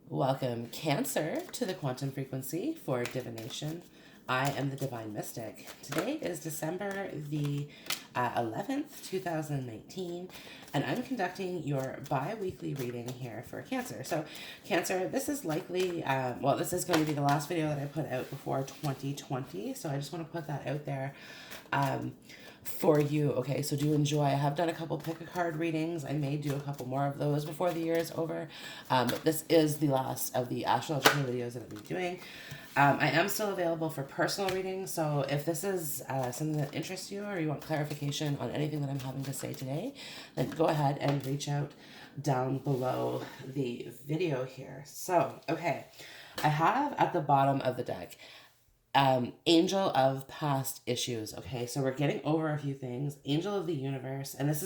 Welcome, Cancer, to the quantum frequency for divination. I am the Divine Mystic. Today is December the 11th, 2019, and I'm conducting your bi-weekly reading here for Cancer. So, Cancer, this is likely, this is going to be the last video that I put out before 2020, so I just want to put that out there. For you. Okay, so do enjoy. I have done a couple pick a card readings. I may do a couple more of those before the year is over. But this is the last of the astrological videos that I'll be doing. I am still available for personal readings, so if this is something that interests you or you want clarification on anything that I'm having to say today, then go ahead and reach out down below the video here. So, okay, I have at the bottom of the deck Angel of Past Issues. Okay, so we're getting over a few things. Angel of the Universe, and this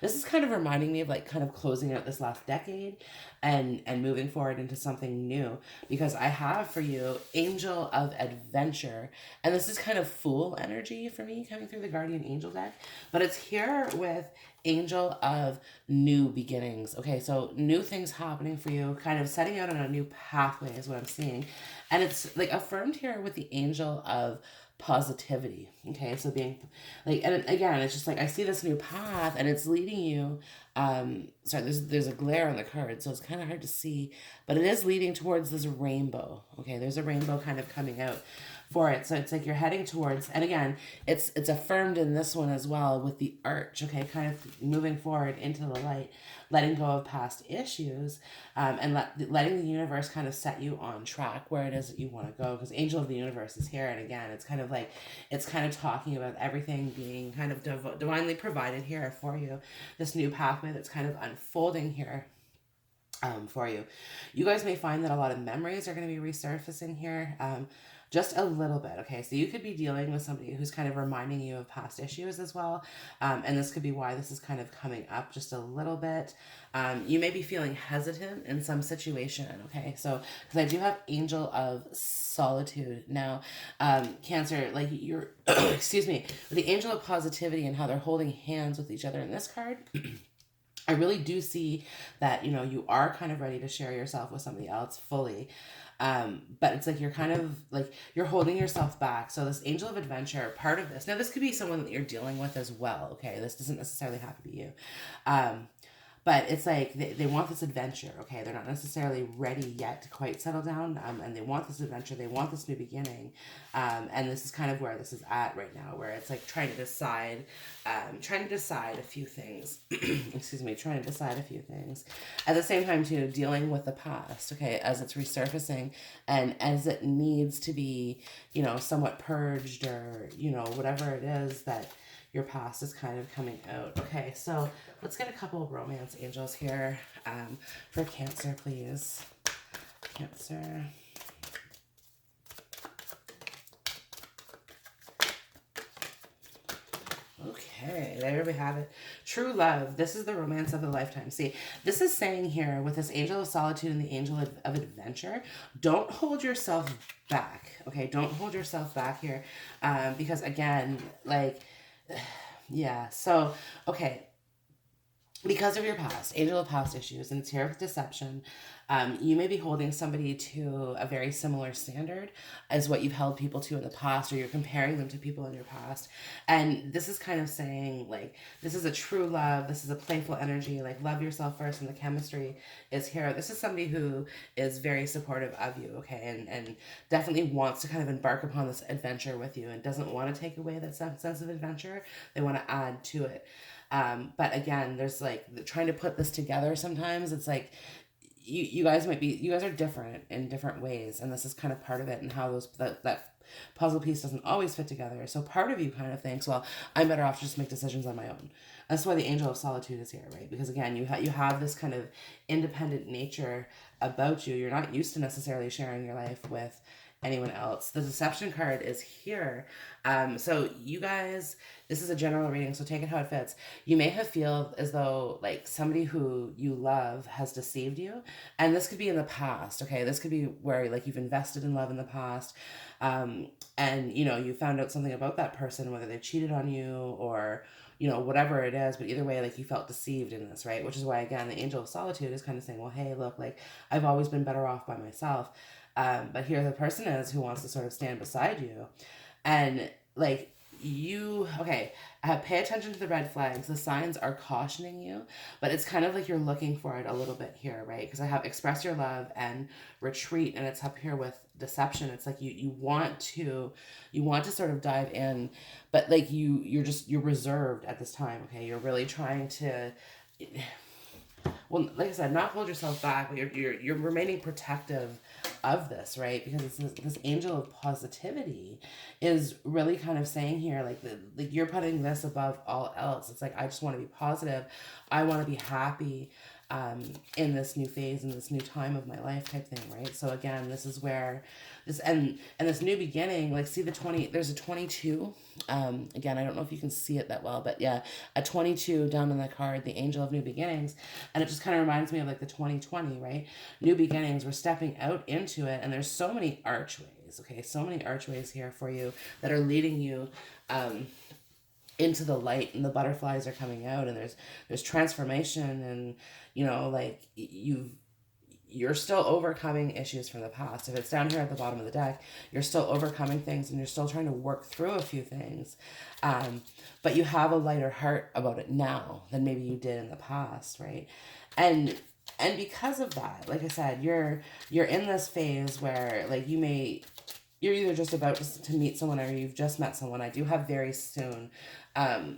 is kind of reminding me of like kind of closing out this last decade and moving forward into something new, because I have for you Angel of Adventure, and this is kind of Fool energy for me coming through the Guardian Angel deck, but it's here with Angel of New Beginnings. Okay, so new things happening for you, kind of setting out on a new pathway is what I'm seeing. And it's like affirmed here with the Angel of Positivity. Okay, so being like, and again, it's just like I see this new path and it's leading you. Sorry, there's a glare on the card, so it's kind of hard to see, but it is leading towards this rainbow. Okay, there's a rainbow kind of coming out for it. So it's like you're heading towards, and again, it's affirmed in this one as well with the arch. Okay, kind of moving forward into the light, letting go of past issues, and letting the universe kind of set you on track where it is that you want to go. Because Angel of the Universe is here, and again, it's kind of like it's kind of talking about everything being kind of divinely provided here for you. This new pathway that's kind of unfolding here. For you. You guys may find that a lot of memories are going to be resurfacing here. Just a little bit. Okay, so you could be dealing with somebody who's kind of reminding you of past issues as well, and this could be why this is kind of coming up just a little bit. You may be feeling hesitant in some situation. Okay, so because I do have Angel of Solitude now, Cancer, like you're excuse me, the Angel of Positivity and how they're holding hands with each other in this card. I really do see that, you are kind of ready to share yourself with somebody else fully. But it's like you're kind of like you're holding yourself back. So this Angel of Adventure, part of this. Now this could be someone that you're dealing with as well. Okay, this doesn't necessarily have to be you. But it's like they want this adventure, okay? They're not necessarily ready yet to quite settle down, and they want this adventure. They want this new beginning. And this is kind of where this is at right now, where it's like trying to decide a few things. Excuse me, trying to decide a few things. At the same time, too, dealing with the past, okay, as it's resurfacing and as it needs to be, somewhat purged or, whatever it is that your past is kind of coming out. Okay, so let's get a couple of romance angels here for Cancer, please. Cancer. Okay, there we have it. True love. This is the romance of a lifetime. See, this is saying here with this Angel of Solitude and the Angel of Adventure, don't hold yourself back. Okay, don't hold yourself back here, because again, like, yeah. So, okay, because of your past, Angel of Past Issues, and it's here with deception, you may be holding somebody to a very similar standard as what you've held people to in the past, or you're comparing them to people in your past. And this is kind of saying, like, this is a true love, this is a playful energy, like, love yourself first, and the chemistry is here. This is somebody who is very supportive of you, okay, and definitely wants to kind of embark upon this adventure with you and doesn't want to take away that sense of adventure. They want to add to it. But again, there's like trying to put this together. Sometimes it's like you guys are different in different ways, and this is kind of part of it, and how that puzzle piece doesn't always fit together. So part of you kind of thinks, well, I'm better off to just make decisions on my own. That's why the Angel of Solitude is here, right? Because again, you have this kind of independent nature about you. You're not used to necessarily sharing your life with anyone else. The deception card is here. So you guys, this is a general reading, so take it how it fits. You may have feel as though like somebody who you love has deceived you, and this could be in the past. Okay, this could be where like you've invested in love in the past, and you found out something about that person, whether they cheated on you or whatever it is, but either way, like, you felt deceived in this, right? Which is why, again, the angel of solitude is kind of saying, well, hey, look, like, I've always been better off by myself. But here the person is who wants to sort of stand beside you. And, like, okay, pay attention to the red flags. The signs are cautioning you, but it's kind of like you're looking for it a little bit here, right? Because I have express your love and retreat, and it's up here with deception. It's like you want to sort of dive in, but like you're reserved at this time. Okay, you're really trying to, well, like I said, not hold yourself back, but you're remaining protective of this, right? Because it's this angel of positivity is really kind of saying here, like you're putting this above all else. It's like, I just want to be positive. I want to be happy in this new phase, in this new time of my life type thing, right? So again, this is where this and this new beginning, like, see the 20, there's a 22. Again, I don't know if you can see it that well, but yeah, a 22 down in the card, the angel of new beginnings. And it just kind of reminds me of like the 2020, right? New beginnings, we're stepping out into it, and there's so many archways, okay? So many archways here for you that are leading you into the light, and the butterflies are coming out, and there's transformation, and like, you're still overcoming issues from the past. If it's down here at the bottom of the deck, you're still overcoming things, and you're still trying to work through a few things, but you have a lighter heart about it now than maybe you did in the past, right? And because of that, like I said, you're in this phase where, like, you're either just about to meet someone, or you've just met someone. I do have very soon.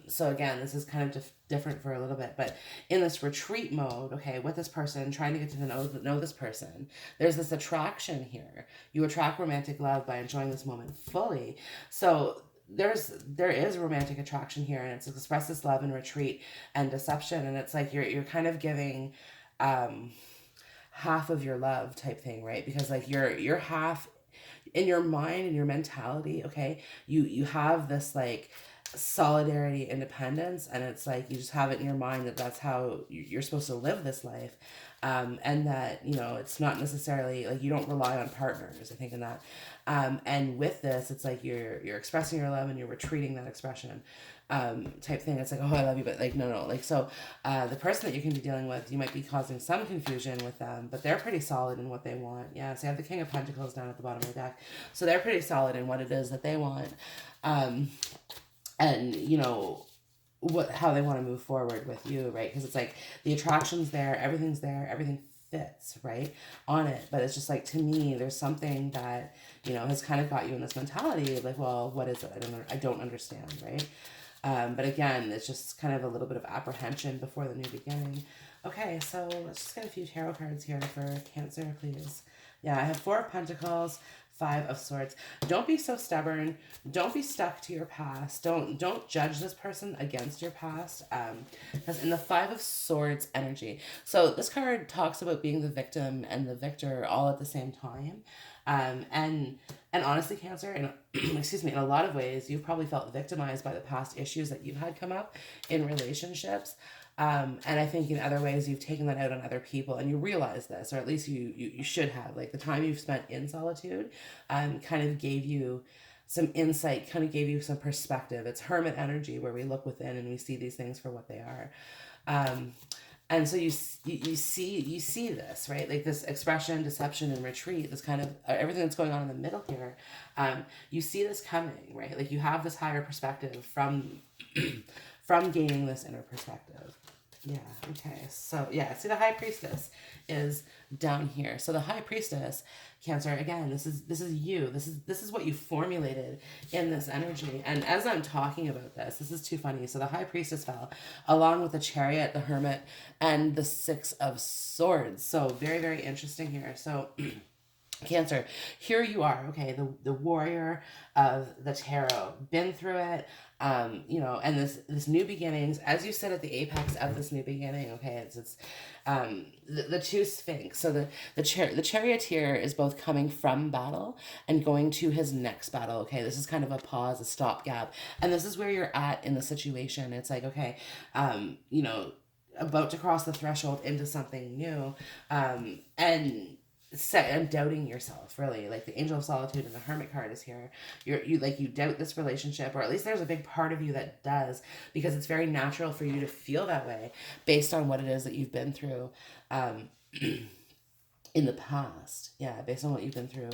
So again, this is kind of different for a little bit, but in this retreat mode, okay, with this person, trying to get to know this person, there's this attraction here. You attract romantic love by enjoying this moment fully. So there is romantic attraction here, and it's express this love and retreat and deception, and it's like you're kind of giving half of your love type thing, right? Because, like, you're half in your mind and your mentality, okay, you have this, like, solidarity, independence, and it's like you just have it in your mind that that's how you're supposed to live this life, and that it's not necessarily like you don't rely on partners, I think, in that, and with this, it's like you're expressing your love, and you're retreating that expression, type thing. It's like, oh, I love you, but like, no, like, so the person that you can be dealing with, you might be causing some confusion with them, but they're pretty solid in what they want. Yeah, so you have the King of Pentacles down at the bottom of the deck, so they're pretty solid in what it is that they want, and how they want to move forward with you, right? Because it's like the attraction's there, everything fits right on it, but it's just like, to me, there's something that has kind of got you in this mentality of like, well, what is it? I don't understand, right? But again, it's just kind of a little bit of apprehension before the new beginning. Okay, so let's just get a few tarot cards here for Cancer, please. Yeah, I have 4 of Pentacles, 5 of Swords. Don't be so stubborn. Don't be stuck to your past. Don't judge this person against your past. Because in the 5 of Swords energy, so this card talks about being the victim and the victor all at the same time. And honestly, Cancer, excuse me, in a lot of ways, you've probably felt victimized by the past issues that you've had come up in relationships. And I think in other ways you've taken that out on other people, and you realize this, or at least you should have. Like, the time you've spent in solitude kind of gave you some insight, kind of gave you some perspective. It's hermit energy, where we look within and we see these things for what they are. And so you see this, right? Like, this expression, deception, and retreat, this kind of everything that's going on in the middle here. You see this coming, right? Like, you have this higher perspective from gaining this inner perspective. Yeah, okay. So, yeah, see, the High Priestess is down here. So the High Priestess, Cancer, again, this is you. This is what you formulated in this energy. And as I'm talking about this is too funny. So the High Priestess fell along with the Chariot, the Hermit, and the 6 of Swords. So very, very interesting here. So Cancer, here you are, okay, the warrior of the tarot, been through it, and this new beginnings, as you said, at the apex of this new beginning, okay, it's the 2 Sphinx. So the charioteer is both coming from battle and going to his next battle, okay, this is kind of a pause, a stopgap, and this is where you're at in the situation. It's like, okay, about to cross the threshold into something new, and and doubting yourself, really. Like the Angel of Solitude and the Hermit card is here. You doubt this relationship, or at least there's a big part of you that does, because it's very natural for you to feel that way based on what it is that you've been through. Um, in the past. Yeah, based on what you've been through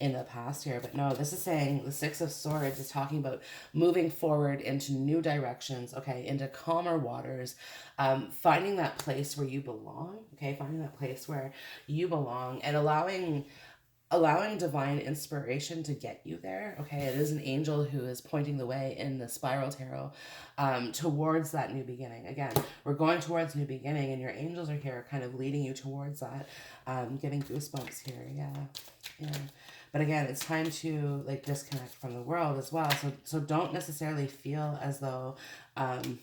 in the past here. But no, this is saying the Six of Swords is talking about moving forward into new directions, okay, into calmer waters, finding that place where you belong, okay, finding that place where you belong and allowing divine inspiration to get you there. Okay, it is an angel who is pointing the way in the spiral tarot, towards that new beginning. Again, we're going towards new beginning, and your angels are here kind of leading you towards that. Getting goosebumps here. Yeah, yeah. But again, it's time to like disconnect from the world as well. So don't necessarily feel as though, um,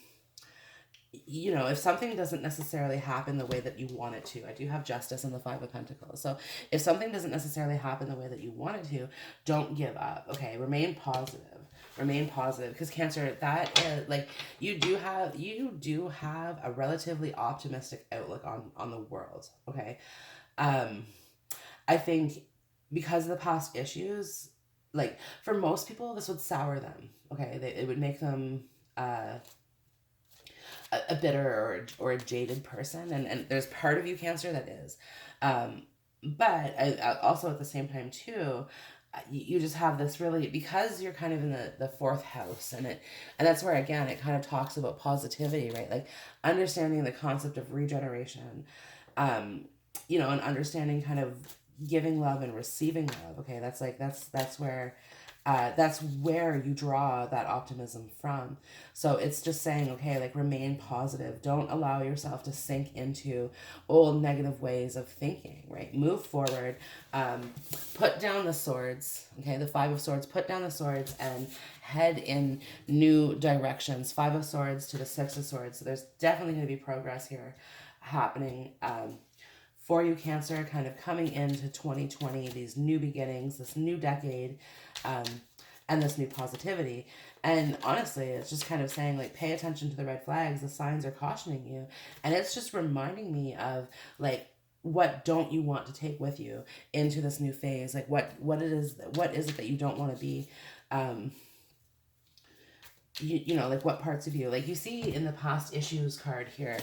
if something doesn't necessarily happen the way that you want it to. I do have Justice and the Five of Pentacles. So if something doesn't necessarily happen the way that you want it to, don't give up. Okay, remain positive. Remain positive, because Cancer, that is like you do have a relatively optimistic outlook on the world. Okay, um, I think because of the past issues, like for most people, this would sour them. Okay, it would make them. A bitter or a jaded person, and there's part of you, Cancer, that is, but also at the same time too, you just have this really, because you're kind of in the fourth house, and that's where again it kind of talks about positivity, right? Like understanding the concept of regeneration, um and understanding kind of giving love and receiving love. Okay, that's where you draw that optimism from. So it's just saying, okay, like remain positive. Don't allow yourself to sink into old negative ways of thinking, right? Move forward. Put down the swords, okay? The Five of Swords, put down the swords and head in new directions. Five of Swords to the Six of Swords. So there's definitely going to be progress here happening. For you, Cancer, kind of coming into 2020, these new beginnings, this new decade, and this new positivity. And honestly, it's just kind of saying, like, pay attention to the red flags. The signs are cautioning you. And it's just reminding me of, like, what don't you want to take with you into this new phase? Like, what is it that you don't want to be? Like what parts of you, like you see in the past issues card here.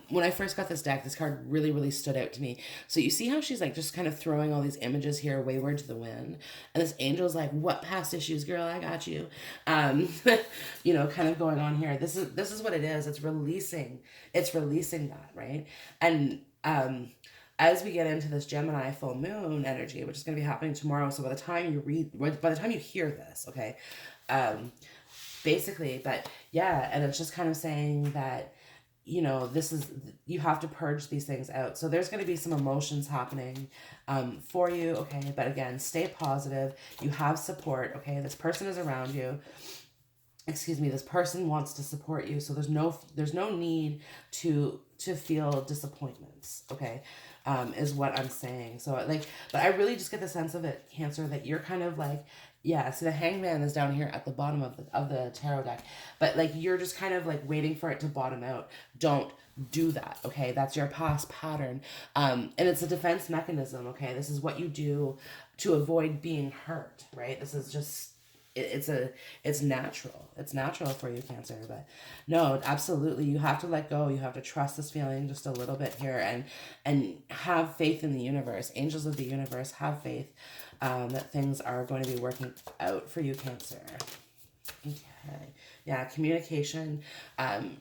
When I first got this deck, this card really, really stood out to me. So you see how she's like just kind of throwing all these images here wayward to the wind, and this angel's like, what past issues, girl, I got you. Kind of going on here. This is what it is. It's releasing that, right? And as we get into this Gemini full moon energy, which is going to be happening tomorrow, so by the time you hear this, okay, basically. But yeah, and it's just kind of saying that you have to purge these things out. So there's going to be some emotions happening for you, okay? But again, stay positive. You have support, okay? This person is around you. Excuse me, this person wants to support you. So there's no need to feel disappointments, okay? Is what I'm saying. So but I really just get the sense of it, Cancer, that you're kind of like, yeah, see the Hangman is down here at the bottom of the tarot deck. But like you're just kind of like waiting for it to bottom out. Don't do that, okay? That's your past pattern. And it's a defense mechanism, okay? This is what you do to avoid being hurt, right? This is just it's natural. It's natural for you, Cancer. But no, absolutely, you have to let go. You have to trust this feeling just a little bit here, and have faith in the universe. Angels of the universe, have faith that things are going to be working out for you, Cancer. Okay. Yeah, communication, down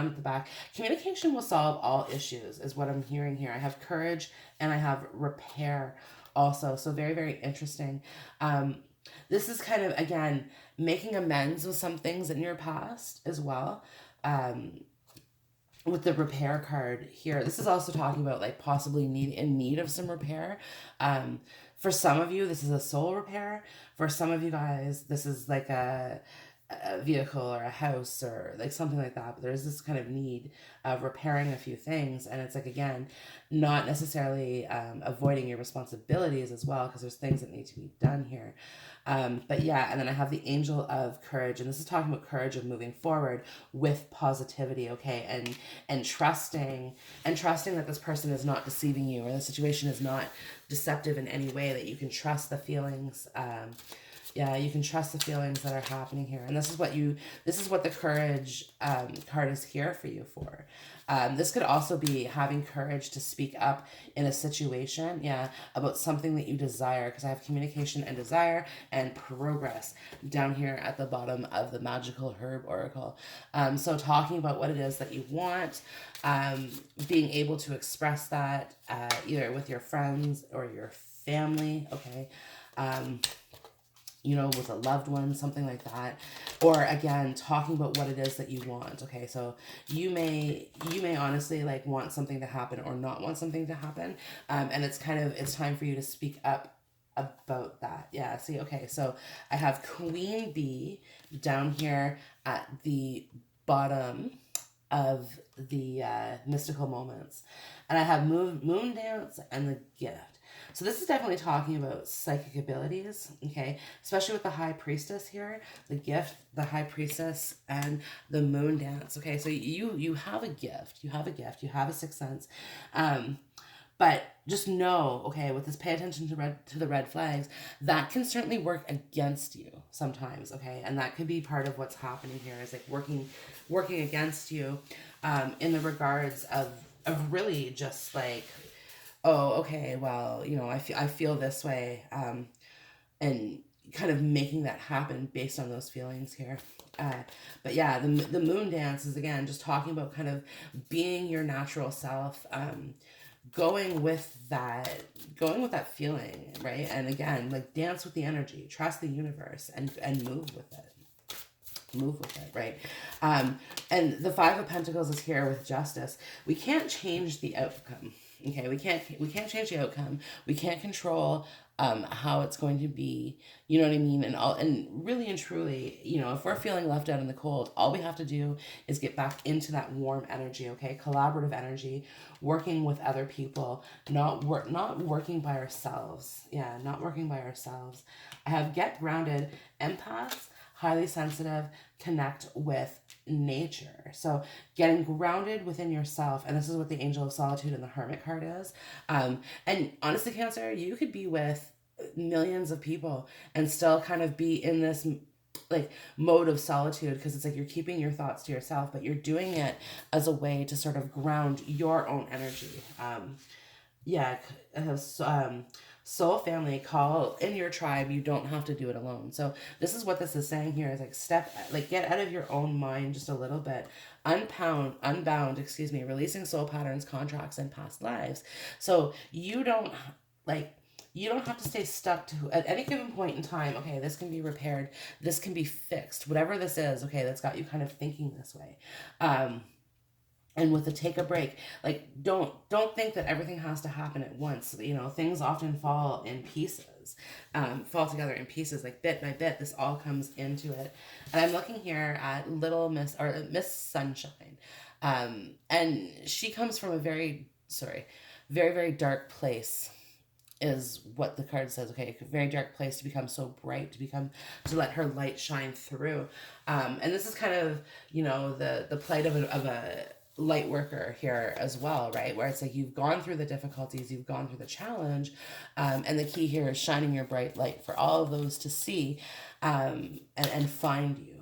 at the back. Communication will solve all issues, is what I'm hearing here. I have courage and I have repair also. So very, very interesting. This is kind of, again, making amends with some things in your past as well. With the repair card here, this is also talking about like possibly in need of some repair. For some of you, this is a soul repair. For some of you guys, this is like a vehicle or a house or like something like that, but there's this kind of need of repairing a few things. And it's like, again, not necessarily avoiding your responsibilities as well, because there's things that need to be done here. But yeah, and then I have the angel of courage, and this is talking about courage of moving forward with positivity, okay, and trusting that this person is not deceiving you, or the situation is not deceptive in any way, that you can trust the feelings. Yeah, you can trust the feelings that are happening here, and this is what the courage card is here for you for. This could also be having courage to speak up in a situation, yeah, about something that you desire, because I have communication and desire and progress down here at the bottom of the magical herb oracle. So talking about what it is that you want, being able to express that either with your friends or your family, okay. With a loved one, something like that. Or again, talking about what it is that you want. Okay, so you may honestly like want something to happen or not want something to happen. And it's time for you to speak up about that. Yeah, see, okay, so I have Queen Bee down here at the bottom of the mystical moments. And I have moon dance and the gift. So this is definitely talking about psychic abilities, okay? Especially with the high priestess here, the gift, the high priestess, and the moon dance, okay? So you have a gift, you have a sixth sense. But just know, okay, with this, pay attention to the red flags. That can certainly work against you sometimes, okay, and that could be part of what's happening here, is like working against you, in the regards of really just like, oh, okay, well, I feel this way, and kind of making that happen based on those feelings here. But yeah, the moon dance is again just talking about kind of being your natural self, going with that feeling, right? And again, like, dance with the energy, trust the universe, and move with it, right? And the Five of Pentacles is here with justice. We can't change the outcome, okay? We can't change the outcome. We can't control how it's going to be, you know what I mean? And really and truly, if we're feeling left out in the cold, all we have to do is get back into that warm energy, okay? Collaborative energy, working with other people, not working by ourselves. Yeah, not working by ourselves. I have get grounded, empaths, highly sensitive, connect with nature. So getting grounded within yourself, and this is what the Angel of Solitude and the Hermit card is. And honestly, Cancer, you could be with millions of people and still kind of be in this like mode of solitude, because it's like you're keeping your thoughts to yourself, but you're doing it as a way to sort of ground your own energy. Yeah, soul family, call in your tribe. You don't have to do it alone. So this is what this is saying here, is like get out of your own mind just a little bit, unbound, releasing soul patterns, contracts, and past lives. So you don't have to stay stuck to at any given point in time. Okay, this can be repaired, this can be fixed, whatever this is, okay, that's got you kind of thinking this way. And with the take a break, like, don't think that everything has to happen at once. Things often fall in pieces, fall together in pieces, like bit by bit. This all comes into it. And I'm looking here at Little Miss, or Miss Sunshine, and she comes from a very very dark place, is what the card says. Okay, a very dark place, to become so bright, to let her light shine through. And this is kind of the plight of a light worker here as well, right? Where it's like you've gone through the difficulties, you've gone through the challenge, and the key here is shining your bright light for all of those to see, and find you.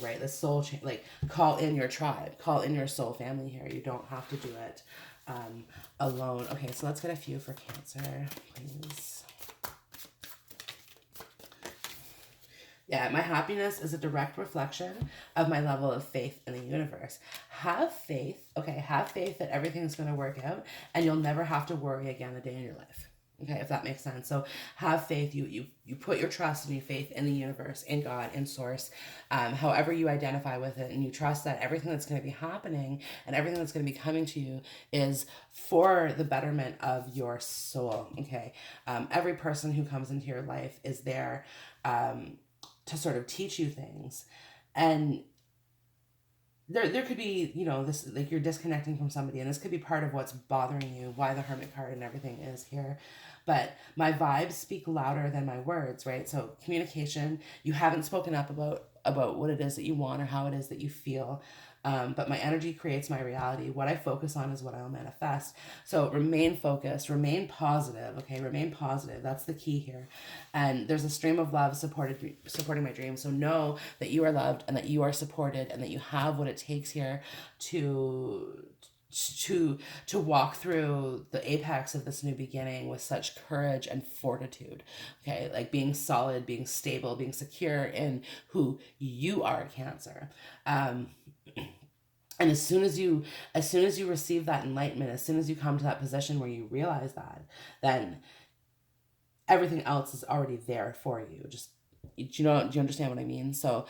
Right? The soul like, call in your tribe, call in your soul family here. You don't have to do it alone. Okay, so let's get a few for Cancer, please. Yeah, my happiness is a direct reflection of my level of faith in the universe. Have faith, okay, have faith that everything's going to work out, and you'll never have to worry again a day in your life. Okay, if that makes sense. So have faith. You put your trust and your faith in the universe, in God, in source, however you identify with it, and you trust that everything that's going to be happening and everything that's going to be coming to you is for the betterment of your soul. Okay, every person who comes into your life is there to sort of teach you things. And there could be, you know, this, like, you're disconnecting from somebody, and this could be part of what's bothering you, why the Hermit card and everything is here. But my vibes speak louder than my words, right? So communication, you haven't spoken up about what it is that you want or how it is that you feel. But my energy creates my reality. What I focus on is what I'll manifest. So remain focused, remain positive, okay? Remain positive. That's the key here. And there's a stream of love supporting my dreams. So know that you are loved and that you are supported and that you have what it takes here to walk through the apex of this new beginning with such courage and fortitude. Okay, like being solid, being stable, being secure in who you are, Cancer. And as soon as you receive that enlightenment, as soon as you come to that position where you realize that, then everything else is already there for you. Just, do you understand what I mean? So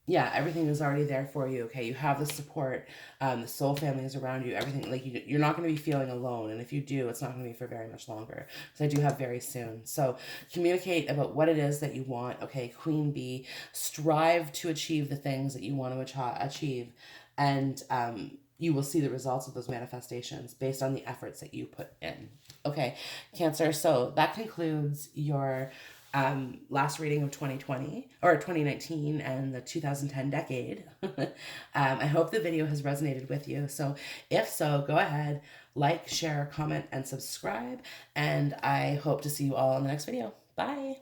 yeah, everything is already there for you. Okay, you have the support, the soul family is around you, everything. Like, you're not going to be feeling alone, and if you do, it's not going to be for very much longer, because I do have very soon. So communicate about what it is that you want. Okay, Queen Bee, strive to achieve the things that you want to achieve, and you will see the results of those manifestations based on the efforts that you put in. Okay, Cancer, so that concludes your last reading of 2020 or 2019 and the 2010 decade. I hope the video has resonated with you. So if so, go ahead, like, share, comment, and subscribe. And I hope to see you all in the next video. Bye.